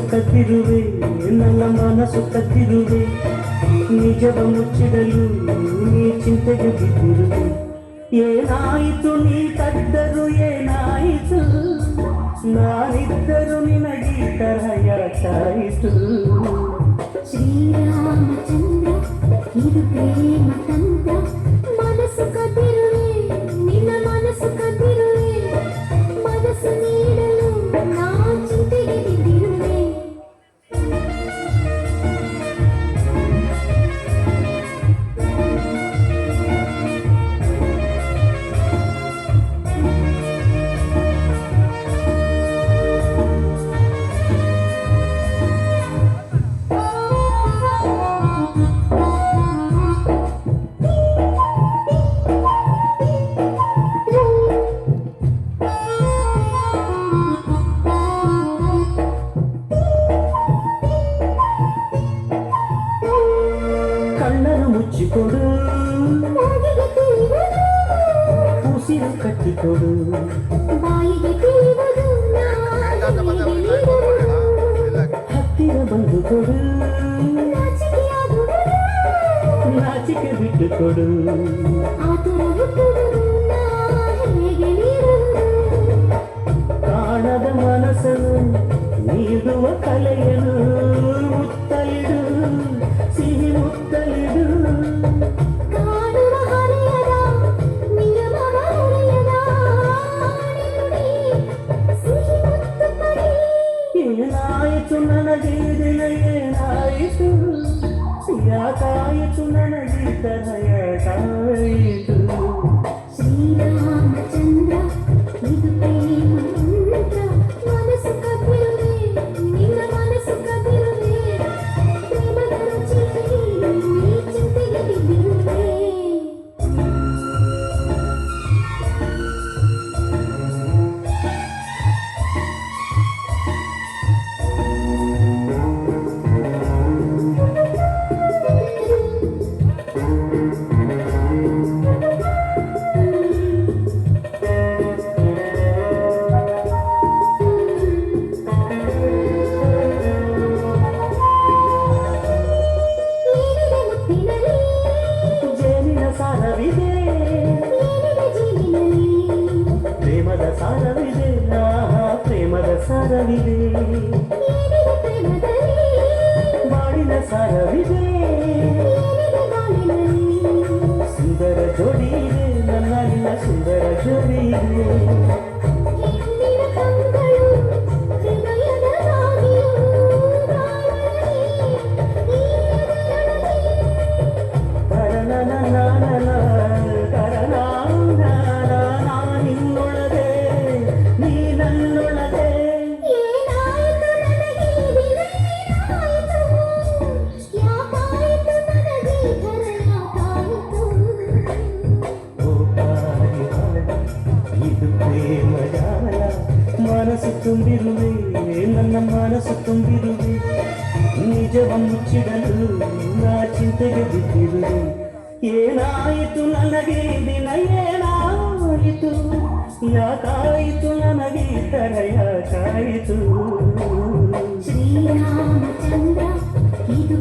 ಕದ್ದಿರುವೆ ನನ್ನ ಮನಸ್ಸು ಕದ್ದಿರುವೆ ನಿಜವ ಮುಚ್ಚಿಡಲು ನೀ ಚಿಂತೆಗೆ ಬಿದ್ದಿರುವೆ ಏನಾಯಿತು ನೀ ಕದ್ದರು ಏನಾಯಿತು ನಾನಿದ್ದರು ನಿನಗೀ ತರಹ ಯಾಕಾಯಿತು ಶ್ರೀರಾಮಚಂದ್ರ ಇದು ಪ್ರೇಮ ತಂತ್ರ ಮನಸ್ಸು ಕದ್ದಿರುವೆ ನಿನ್ನ ಮನಸ್ಸು ಕದ್ದಿರುವೆ ಮನಸ್ಸು ನೀಡಲು ನಾ ಚಿಂತೆಗೆ ಬಿದ್ದಿರುವೆ ಕಣ್ಣನ್ನು ಮುಚ್ಚಿಕೊಡು ಉಸಿರು ಕಟ್ಟಿಕೊಡು ಬಾಯಿಗೆ ತಿಳಿಯುವುದು ಹತ್ತಿರ ಬಂದು ಕೊಡು ನಾಚಿಕೆ ಬಿಟ್ಟು ಕೊಡು ಕಾಣದ ಮನಸ್ಸನ್ನು ನೀಡುವ ಕಲೆಯನು ಮುತ್ತಲಿಡು ಸಿಹಿ ಮುತ್ತಲಿಡು ಏನಾಯಿತು ನನಗೆ ದಿನ ಏನಾಯಿತು ಯಾಕಾಯಿತು ನನಗೆ ತನಯ ಕಾಯಿತು ಶ್ರೀರಾಮಚಂದ್ರ ಇದು ಪ್ರೇಮ ಮಂತ್ರ ಮನಸ್ಸು ಕದ್ದಿರುವೆ ನಿನ್ನ ಮನಸ್ಸು ಕದ್ದಿರುವೆ ಪ್ರೇಮದ ರುಚಿಗೆ ನೀ ಚಿಂತೆಗೆ ಬಿದ್ದಿರುವೆ ಜೇನಿನ ಸಾರವಿದೆ ಪ್ರೇಮದ ಸಾರವಿದೆ ಪ್ರೇಮದ ಸಾರವಿದೆ ಬಾಳಿನ ಸಾರವಿದೆ ಸುಂದರ ಜೋಡಿ ಇದೆ ನನ್ನ ನಿನ್ನ ಸುಂದರ ಜೋಡಿ ಇದೆ ನಿನ್ನೊಳಗೆ ನೀ ನನ್ನೊಳಗೆ ಇದು ಪ್ರೇಮ ಜಾಲ ಮನಸ್ಸು ತುಂಬಿರುವೆ ನನ್ನ ಮನಸ್ಸು ತುಂಬಿರುವೆ ನಿಜವ ಮುಚ್ಚಿಡಲು ನಾ ಚಿಂತೆಗೆ ಬಿದ್ದಿರುವೆ ಏನಾಯಿತು ನನಗೆ ದಿನ ಏನಾಯಿತು ಯಾಕಾಯಿತು ನನಗೆ ತರ ಯಾಕಾಯಿತು ಶ್ರೀರಾಮಚಂದ್ರ ಇದು